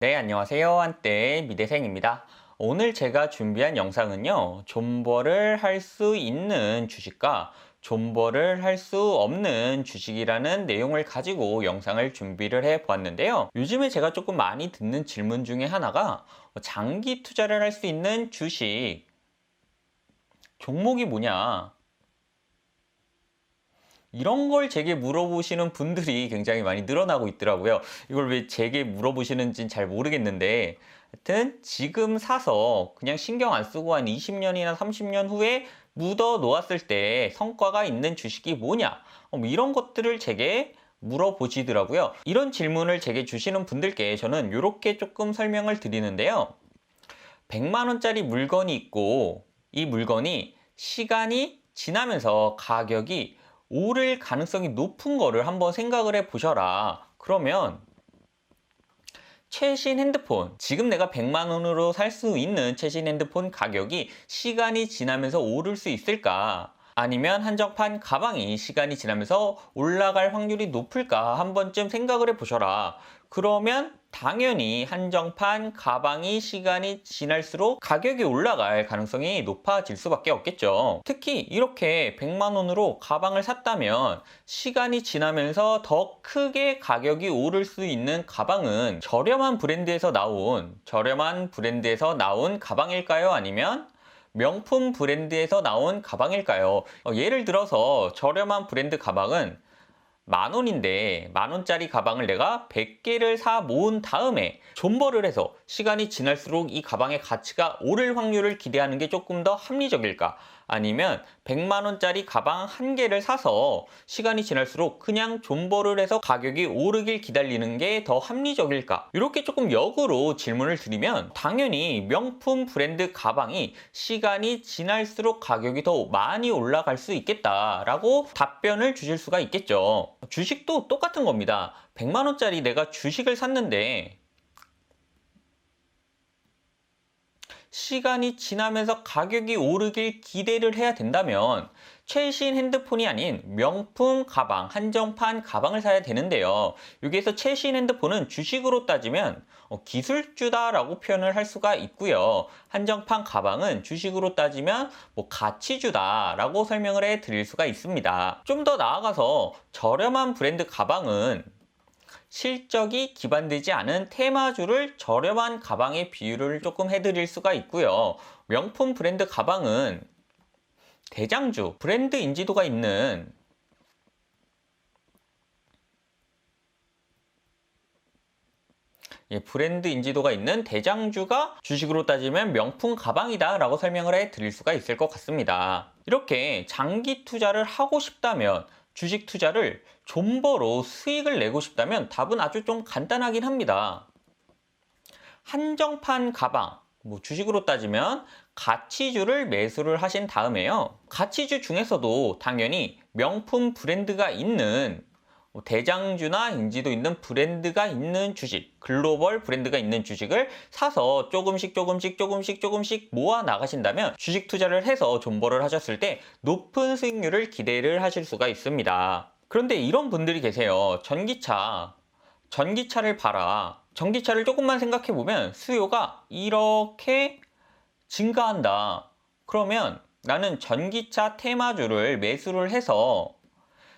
네, 안녕하세요. 한때 미대생입니다. 오늘 제가 준비한 영상은요, 존버를 할 수 있는 주식과 존버를 할 수 없는 주식이라는 내용을 가지고 영상을 준비를 해 보았는데요. 요즘에 제가 조금 많이 듣는 질문 중에 하나가 장기 투자를 할 수 있는 주식 종목이 뭐냐? 이런 걸 제게 물어보시는 분들이 굉장히 많이 늘어나고 있더라고요. 이걸 왜 제게 물어보시는지는 잘 모르겠는데, 하여튼 지금 사서 그냥 신경 안 쓰고 한 20년이나 30년 후에 묻어 놓았을 때 성과가 있는 주식이 뭐냐? 뭐 이런 것들을 제게 물어보시더라고요. 이런 질문을 제게 주시는 분들께 저는 이렇게 조금 설명을 드리는데요. 100만 원짜리 물건이 있고 이 물건이 시간이 지나면서 가격이 오를 가능성이 높은 거를 한번 생각을 해 보셔라. 그러면 최신 핸드폰, 지금 내가 100만 원으로 살 수 있는 최신 핸드폰 가격이 시간이 지나면서 오를 수 있을까? 아니면 한정판 가방이 시간이 지나면서 올라갈 확률이 높을까? 한 번쯤 생각을 해 보셔라. 그러면 당연히 한정판 가방이 시간이 지날수록 가격이 올라갈 가능성이 높아질 수밖에 없겠죠. 특히 이렇게 100만 원으로 가방을 샀다면 시간이 지나면서 더 크게 가격이 오를 수 있는 가방은 저렴한 브랜드에서 나온 가방일까요? 아니면 명품 브랜드에서 나온 가방일까요? 예를 들어서 저렴한 브랜드 가방은 만 원인데 만 원짜리 가방을 내가 100개를 사 모은 다음에 존버를 해서 시간이 지날수록 이 가방의 가치가 오를 확률을 기대하는 게 조금 더 합리적일까? 아니면 100만 원짜리 가방 한 개를 사서 시간이 지날수록 그냥 존버를 해서 가격이 오르길 기다리는 게 더 합리적일까? 이렇게 조금 역으로 질문을 드리면 당연히 명품 브랜드 가방이 시간이 지날수록 가격이 더 많이 올라갈 수 있겠다라고 답변을 주실 수가 있겠죠. 주식도 똑같은 겁니다. 100만 원짜리 내가 주식을 샀는데 시간이 지나면서 가격이 오르길 기대를 해야 된다면 최신 핸드폰이 아닌 명품 가방, 한정판 가방을 사야 되는데요. 여기에서 최신 핸드폰은 주식으로 따지면 기술주다라고 표현을 할 수가 있고요. 한정판 가방은 주식으로 따지면 가치주다라고 설명을 해 드릴 수가 있습니다. 좀 더 나아가서 저렴한 브랜드 가방은 실적이 기반되지 않은 테마주를 저렴한 가방에 비유를 조금 해드릴 수가 있고요. 명품 브랜드 가방은 대장주, 브랜드 인지도가 있는 브랜드 인지도가 있는 대장주가 주식으로 따지면 명품 가방이다 라고 설명을 해 드릴 수가 있을 것 같습니다. 이렇게 장기 투자를 하고 싶다면 주식 투자를 존버로 수익을 내고 싶다면 답은 아주 좀 간단하긴 합니다. 한정판 가방, 주식으로 따지면 가치주를 매수를 하신 다음에요. 가치주 중에서도 당연히 명품 브랜드가 있는 대장주나 인지도 있는 브랜드가 있는 주식, 글로벌 브랜드가 있는 주식을 사서 조금씩 모아 나가신다면 주식 투자를 해서 존버를 하셨을 때 높은 수익률을 기대를 하실 수가 있습니다. 그런데 이런 분들이 계세요. 전기차를 봐라. 전기차를 조금만 생각해 보면 수요가 이렇게 증가한다. 그러면 나는 전기차 테마주를 매수를 해서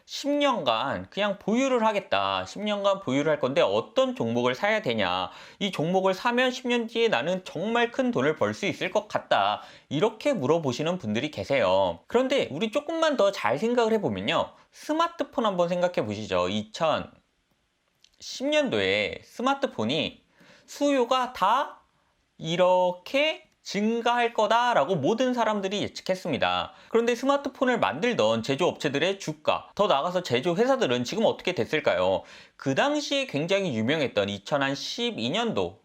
10년간 그냥 보유를 하겠다. 10년간 보유를 할 건데 어떤 종목을 사야 되냐. 이 종목을 사면 10년 뒤에 나는 정말 큰 돈을 벌 수 있을 것 같다. 이렇게 물어보시는 분들이 계세요. 그런데 우리 조금만 더 잘 생각을 해보면요. 스마트폰 한번 생각해 보시죠. 2010년도에 스마트폰이 수요가 다 이렇게 증가할 거다라고 모든 사람들이 예측했습니다. 그런데 스마트폰을 만들던 제조업체들의 주가, 더 나아가서 제조회사들은 지금 어떻게 됐을까요? 그 당시에 굉장히 유명했던 12년도에서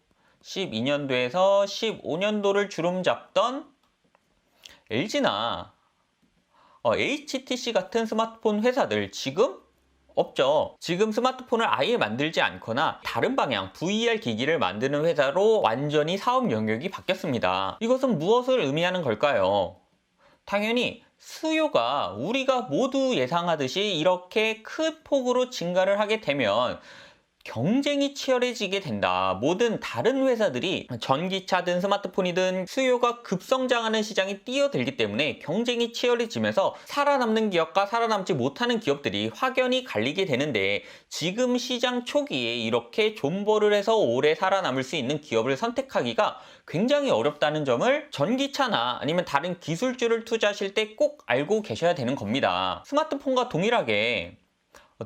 15년도를 주름 잡던 LG나 HTC 같은 스마트폰 회사들 지금 없죠. 지금 스마트폰을 아예 만들지 않거나 다른 방향 VR 기기를 만드는 회사로 완전히 사업 영역이 바뀌었습니다. 이것은 무엇을 의미하는 걸까요? 당연히 수요가 우리가 모두 예상하듯이 이렇게 큰 폭으로 증가를 하게 되면 경쟁이 치열해지게 된다. 모든 다른 회사들이 전기차든 스마트폰이든 수요가 급성장하는 시장에 뛰어들기 때문에 경쟁이 치열해지면서 살아남는 기업과 살아남지 못하는 기업들이 확연히 갈리게 되는데, 지금 시장 초기에 이렇게 존버를 해서 오래 살아남을 수 있는 기업을 선택하기가 굉장히 어렵다는 점을 전기차나 아니면 다른 기술주를 투자하실 때 꼭 알고 계셔야 되는 겁니다. 스마트폰과 동일하게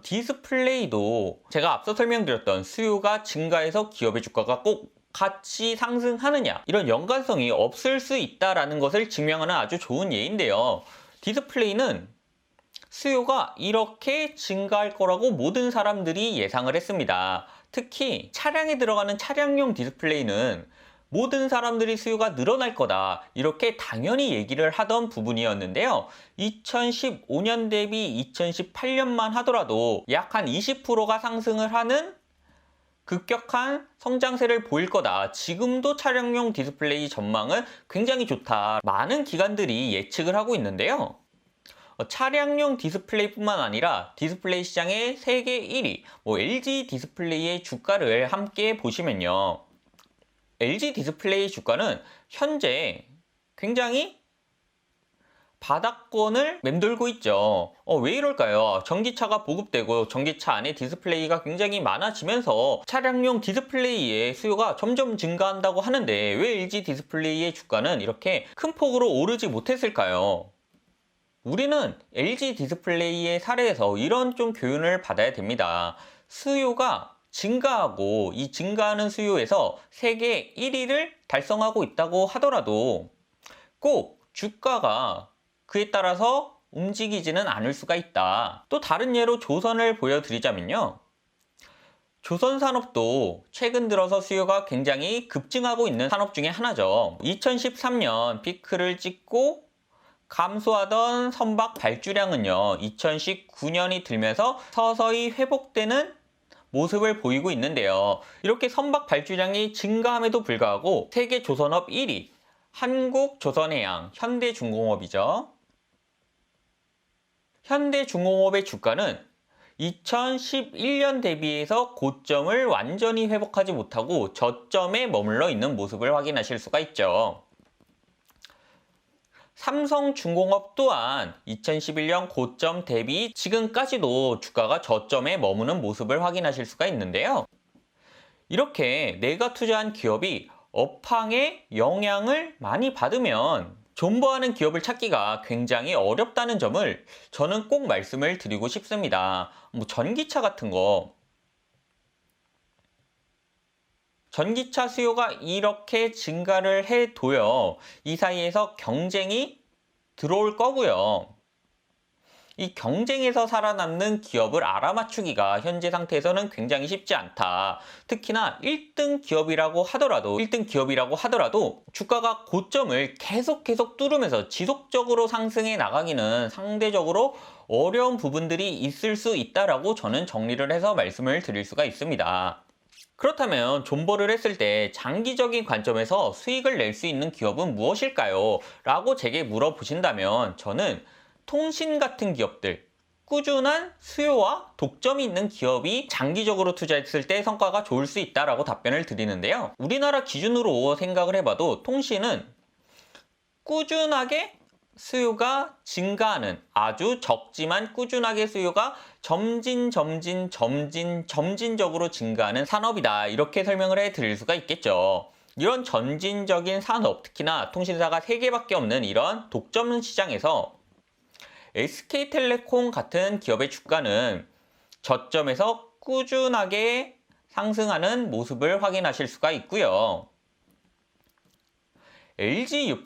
디스플레이도 제가 앞서 설명드렸던 수요가 증가해서 기업의 주가가 꼭 같이 상승하느냐, 이런 연관성이 없을 수 있다는 것을 증명하는 아주 좋은 예인데요. 디스플레이는 수요가 이렇게 증가할 거라고 모든 사람들이 예상을 했습니다. 특히 차량에 들어가는 차량용 디스플레이는 모든 사람들이 수요가 늘어날 거다, 이렇게 당연히 얘기를 하던 부분이었는데요. 2015년 대비 2018년만 하더라도 약 한 20%가 상승을 하는 급격한 성장세를 보일 거다. 지금도 차량용 디스플레이 전망은 굉장히 좋다. 많은 기관들이 예측을 하고 있는데요. 차량용 디스플레이뿐만 아니라 디스플레이 시장의 세계 1위 LG 디스플레이의 주가를 함께 보시면요, LG 디스플레이 주가는 현재 굉장히 바닥권을 맴돌고 있죠. 왜 이럴까요? 전기차가 보급되고 전기차 안에 디스플레이가 굉장히 많아지면서 차량용 디스플레이의 수요가 점점 증가한다고 하는데, 왜 LG 디스플레이의 주가는 이렇게 큰 폭으로 오르지 못했을까요? 우리는 LG 디스플레이의 사례에서 이런 좀 교훈을 받아야 됩니다. 수요가 증가하고 이 증가하는 수요에서 세계 1위를 달성하고 있다고 하더라도 꼭 주가가 그에 따라서 움직이지는 않을 수가 있다. 또 다른 예로 조선을 보여드리자면요, 조선산업도 최근 들어서 수요가 굉장히 급증하고 있는 산업 중에 하나죠. 2013년 피크를 찍고 감소하던 선박 발주량은요, 2019년이 들면서 서서히 회복되는 모습을 보이고 있는데요. 이렇게 선박 발주량이 증가함에도 불구하고 세계 조선업 1위 한국조선해양, 현대중공업이죠. 현대중공업의 주가는 2011년 대비해서 고점을 완전히 회복하지 못하고 저점에 머물러 있는 모습을 확인하실 수가 있죠. 삼성중공업 또한 2011년 고점 대비 지금까지도 주가가 저점에 머무는 모습을 확인하실 수가 있는데요. 이렇게 내가 투자한 기업이 업황의 영향을 많이 받으면 존버하는 기업을 찾기가 굉장히 어렵다는 점을 저는 꼭 말씀을 드리고 싶습니다. 전기차 같은 거, 전기차 수요가 이렇게 증가를 해도요, 이 사이에서 경쟁이 들어올 거고요. 이 경쟁에서 살아남는 기업을 알아맞추기가 현재 상태에서는 굉장히 쉽지 않다. 특히나 1등 기업이라고 하더라도 주가가 고점을 계속 뚫으면서 지속적으로 상승해 나가기는 상대적으로 어려운 부분들이 있을 수 있다라고 저는 정리를 해서 말씀을 드릴 수가 있습니다. 그렇다면 존버를 했을 때 장기적인 관점에서 수익을 낼 수 있는 기업은 무엇일까요? 라고 제게 물어보신다면 저는 통신 같은 기업들, 꾸준한 수요와 독점이 있는 기업이 장기적으로 투자했을 때 성과가 좋을 수 있다라고 답변을 드리는데요. 우리나라 기준으로 생각을 해봐도 통신은 꾸준하게 수요가 증가하는, 아주 적지만 꾸준하게 수요가 점진적으로 증가하는 산업이다, 이렇게 설명을 해드릴 수가 있겠죠. 이런 점진적인 산업, 특히나 통신사가 3개밖에 없는 이런 독점 시장에서 SK텔레콤 같은 기업의 주가는 저점에서 꾸준하게 상승하는 모습을 확인하실 수가 있고요. LG U+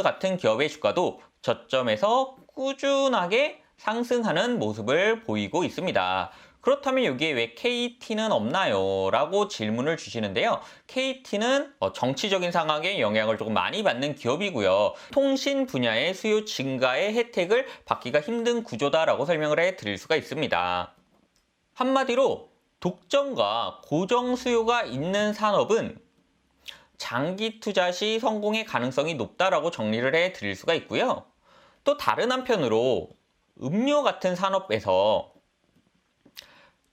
같은 기업의 주가도 저점에서 꾸준하게 상승하는 모습을 보이고 있습니다. 그렇다면 여기에 왜 KT는 없나요? 라고 질문을 주시는데요. KT는 정치적인 상황에 영향을 조금 많이 받는 기업이고요. 통신 분야의 수요 증가의 혜택을 받기가 힘든 구조다라고 설명을 해드릴 수가 있습니다. 한마디로 독점과 고정 수요가 있는 산업은 장기 투자 시 성공의 가능성이 높다라고 정리를 해드릴 수가 있고요. 또 다른 한편으로 음료 같은 산업에서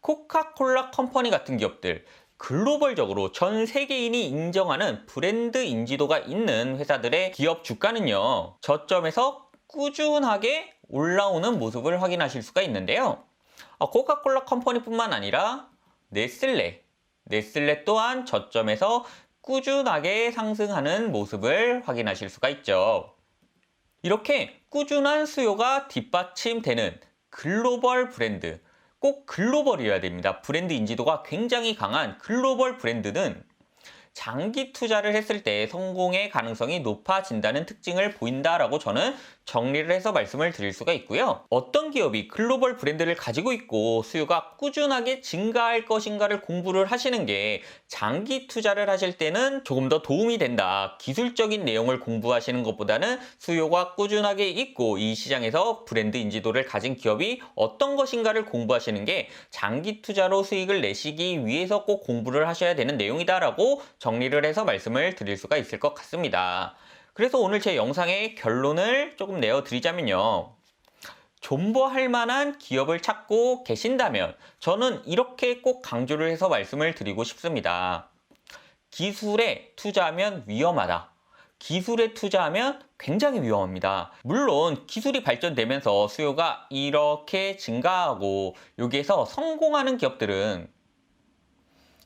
코카콜라 컴퍼니 같은 기업들, 글로벌적으로 전 세계인이 인정하는 브랜드 인지도가 있는 회사들의 기업 주가는요, 저점에서 꾸준하게 올라오는 모습을 확인하실 수가 있는데요. 코카콜라 컴퍼니뿐만 아니라 네슬레 또한 저점에서 꾸준하게 상승하는 모습을 확인하실 수가 있죠. 이렇게 꾸준한 수요가 뒷받침되는 글로벌 브랜드, 꼭 글로벌이어야 됩니다. 브랜드 인지도가 굉장히 강한 글로벌 브랜드는 장기 투자를 했을 때 성공의 가능성이 높아진다는 특징을 보인다라고 저는 정리를 해서 말씀을 드릴 수가 있고요. 어떤 기업이 글로벌 브랜드를 가지고 있고 수요가 꾸준하게 증가할 것인가를 공부를 하시는 게 장기 투자를 하실 때는 조금 더 도움이 된다. 기술적인 내용을 공부하시는 것보다는 수요가 꾸준하게 있고 이 시장에서 브랜드 인지도를 가진 기업이 어떤 것인가를 공부하시는 게 장기 투자로 수익을 내시기 위해서 꼭 공부를 하셔야 되는 내용이다라고 정리를 해서 말씀을 드릴 수가 있을 것 같습니다. 그래서 오늘 제 영상의 결론을 조금 내어드리자면요. 존버할 만한 기업을 찾고 계신다면 저는 이렇게 꼭 강조를 해서 말씀을 드리고 싶습니다. 기술에 투자하면 위험하다. 기술에 투자하면 굉장히 위험합니다. 물론 기술이 발전되면서 수요가 이렇게 증가하고 여기에서 성공하는 기업들은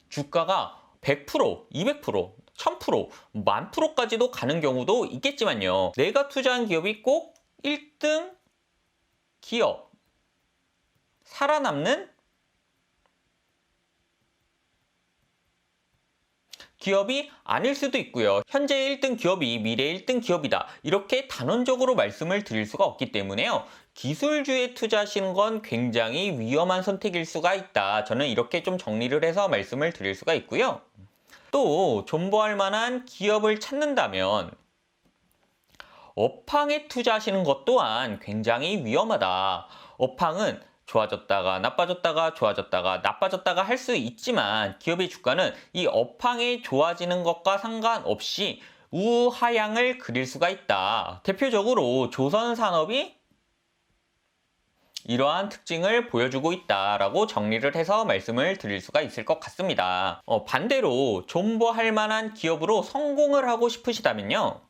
주가가 100%, 200%, 1000%, 10,000%까지도 가는 경우도 있겠지만요. 내가 투자한 기업이 꼭 1등 기업, 살아남는 기업이 아닐 수도 있고요. 현재 1등 기업이 미래 1등 기업이다. 이렇게 단언적으로 말씀을 드릴 수가 없기 때문에요. 기술주에 투자하시는 건 굉장히 위험한 선택일 수가 있다. 저는 이렇게 좀 정리를 해서 말씀을 드릴 수가 있고요. 또 존버할 만한 기업을 찾는다면 업황에 투자하시는 것 또한 굉장히 위험하다. 업황은 좋아졌다가 나빠졌다가 좋아졌다가 나빠졌다가 할 수 있지만 기업의 주가는 이 업황이 좋아지는 것과 상관없이 우하향을 그릴 수가 있다. 대표적으로 조선산업이 이러한 특징을 보여주고 있다라고 정리를 해서 말씀을 드릴 수가 있을 것 같습니다. 반대로 존버할 만한 기업으로 성공을 하고 싶으시다면요.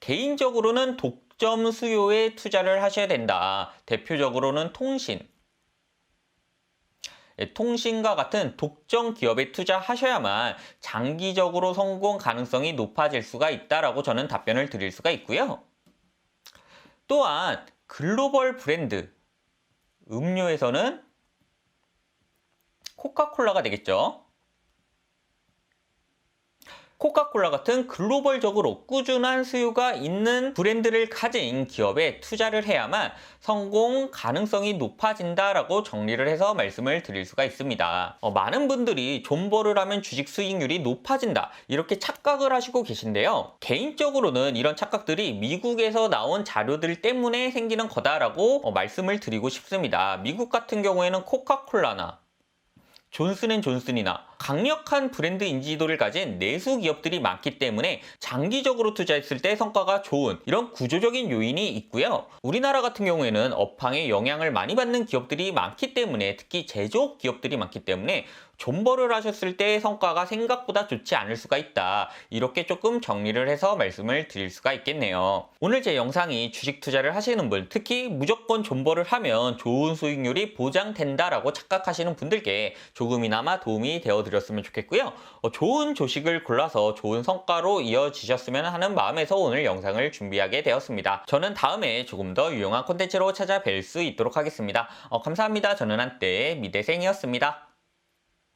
개인적으로는 독점 수요에 투자를 하셔야 된다. 대표적으로는 통신과 같은 독점 기업에 투자하셔야만 장기적으로 성공 가능성이 높아질 수가 있다라고 저는 답변을 드릴 수가 있고요. 또한 글로벌 브랜드, 음료에서는 코카콜라가 되겠죠. 코카콜라 같은 글로벌적으로 꾸준한 수요가 있는 브랜드를 가진 기업에 투자를 해야만 성공 가능성이 높아진다라고 정리를 해서 말씀을 드릴 수가 있습니다. 많은 분들이 존버를 하면 주식 수익률이 높아진다 이렇게 착각을 하시고 계신데요. 개인적으로는 이런 착각들이 미국에서 나온 자료들 때문에 생기는 거다라고 말씀을 드리고 싶습니다. 미국 같은 경우에는 코카콜라나 존슨앤존슨이나 강력한 브랜드 인지도를 가진 내수 기업들이 많기 때문에 장기적으로 투자했을 때 성과가 좋은 이런 구조적인 요인이 있고요. 우리나라 같은 경우에는 업황에 영향을 많이 받는 기업들이 많기 때문에 특히 제조업 기업들이 많기 때문에 존버를 하셨을 때 성과가 생각보다 좋지 않을 수가 있다. 이렇게 조금 정리를 해서 말씀을 드릴 수가 있겠네요. 오늘 제 영상이 주식 투자를 하시는 분, 특히 무조건 존버를 하면 좋은 수익률이 보장된다라고 착각하시는 분들께 조금이나마 도움이 되어드렸으면 좋겠고요. 좋은 주식을 골라서 좋은 성과로 이어지셨으면 하는 마음에서 오늘 영상을 준비하게 되었습니다. 저는 다음에 조금 더 유용한 콘텐츠로 찾아뵐 수 있도록 하겠습니다. 감사합니다. 저는 한때 미대생이었습니다.